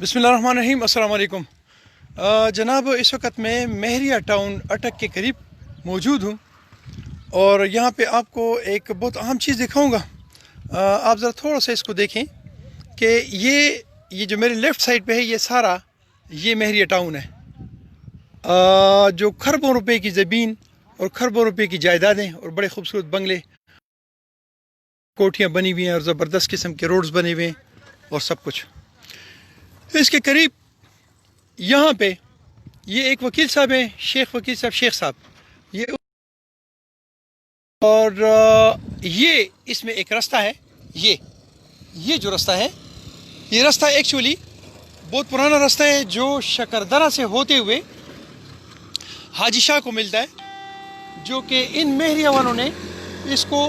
बिस्मिल्लाहिर्रहमानिर्रहीम। अस्सलाम वालेकुम। जनाब, इस वक्त मैं महरिया टाउन अटक के करीब मौजूद हूँ और यहाँ पे आपको एक बहुत अहम चीज़ दिखाऊंगा। आप ज़रा थोड़ा सा इसको देखें कि ये जो मेरे लेफ़्ट साइड पे है ये सारा ये महरिया टाउन है। जो खरबों रुपए की ज़मीन और खरबों रुपए की जायदादें और बड़े खूबसूरत बंगले, कोठियाँ बनी हुई हैं और ज़बरदस्त किस्म के रोड्स बने हुए हैं और सब कुछ। तो इसके करीब यहाँ पे ये एक वकील साहब हैं, शेख साहब ये, और ये इसमें एक रास्ता है। ये जो रास्ता है, ये रास्ता एक्चुअली बहुत पुराना रास्ता है जो शकरदरा से होते हुए हाजी शाह को मिलता है, जो कि इन महरिया वालों ने इसको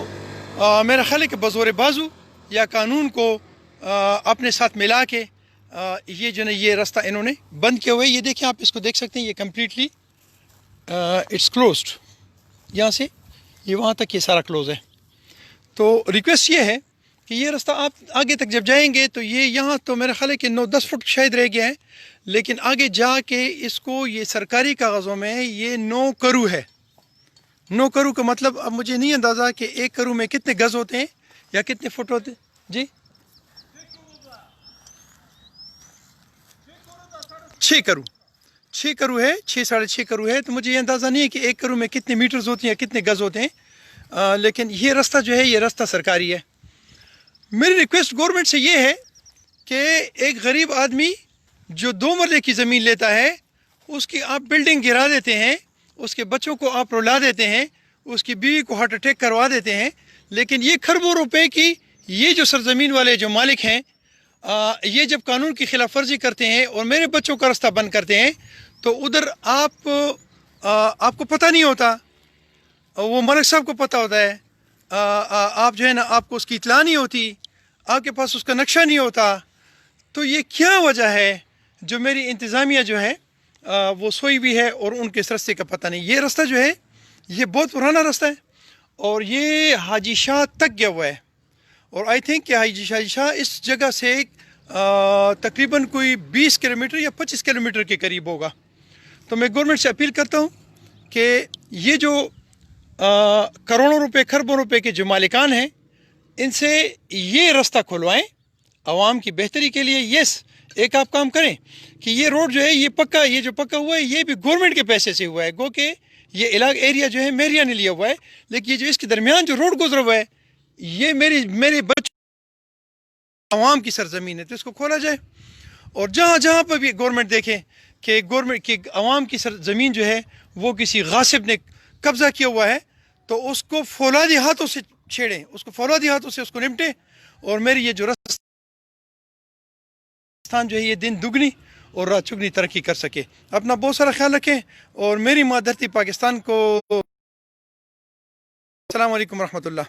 मेरा ख्याल है कि बज़ोर बाजू या कानून को अपने साथ मिला के ये जो है ये रास्ता इन्होंने बंद किया हुआ है। ये देखिए, आप इसको देख सकते हैं, ये कम्प्लीटली इट्स क्लोज्ड। यहाँ से ये वहाँ तक ये सारा क्लोज है। तो रिक्वेस्ट ये है कि ये रास्ता आप आगे तक जब जाएंगे तो ये यहाँ तो मेरा ख्याल है कि 9-10 फुट शायद रह गया है, लेकिन आगे जाके इसको ये सरकारी कागज़ों में ये 9 करू है। 9 करू का मतलब अब मुझे नहीं अंदाज़ा कि 1 करू में कितने गज़ होते हैं या कितने फुट होते हैं। जी, 6 करू है, 6-6.5 करू है। तो मुझे ये अंदाज़ा नहीं है कि 1 करू में कितने मीटर्स होते हैं या कितने गज़ होते हैं, लेकिन ये रास्ता जो है ये रास्ता सरकारी है। मेरी रिक्वेस्ट गवर्नमेंट से ये है कि एक गरीब आदमी जो 2 मरले की ज़मीन लेता है उसकी आप बिल्डिंग गिरा देते हैं, उसके बच्चों को आप रुला देते हैं, उसकी बीवी को हार्ट अटैक करवा देते हैं, लेकिन ये खरबों रुपए की ये जो सरजमीन वाले जो मालिक हैं, ये जब कानून की खिलाफ वर्जी करते हैं और मेरे बच्चों का रास्ता बंद करते हैं तो उधर आपको पता नहीं होता, वो मलिक साहब को पता होता है, आप जो है ना आपको उसकी इतला नहीं होती, आपके पास उसका नक्शा नहीं होता। तो ये क्या वजह है जो मेरी इंतज़ामिया जो है वो सोई हुई है और उनके इस रास्ते का पता नहीं। ये रास्ता जो है ये बहुत पुराना रास्ता है और ये हाजी शाह तक गया हुआ है, और आई थिंक कि हाजी शाह इस जगह से तकरीबन कोई 20 किलोमीटर या 25 किलोमीटर के करीब होगा। तो मैं गवर्नमेंट से अपील करता हूँ कि ये जो करोड़ों रुपए खरबों रुपए के जो मालिकान हैं इनसे ये रास्ता खुलवाएं आवाम की बेहतरी के लिए। यस, एक आप काम करें कि ये रोड जो है ये जो पक्का हुआ है ये भी गवर्नमेंट के पैसे से हुआ है, गो के ये एरिया जो है महरिया ने लिया हुआ है, लेकिन ये जो इसके दरमियान जो रोड गुजरा हुआ है ये मेरे बच्चों आवाम की सरजमीन है, तो इसको खोला जाए। और जहाँ पर भी गवर्नमेंट देखे कि गवर्नमेंट की आवाम की ज़मीन जो है वो किसी गासिब ने कब्ज़ा किया हुआ है तो उसको फौलादी हाथों से छेड़ें, उसको फौलादी हाथों से उसको निपटें, और मेरी ये जो राजस्थान जो है ये दिन दुगनी और रात चुगनी तरक्की कर सके। अपना बहुत सारा ख्याल रखें और मेरी माँ धरती पाकिस्तान को। अस्सलाम वालेकुम रहमतुल्लाह।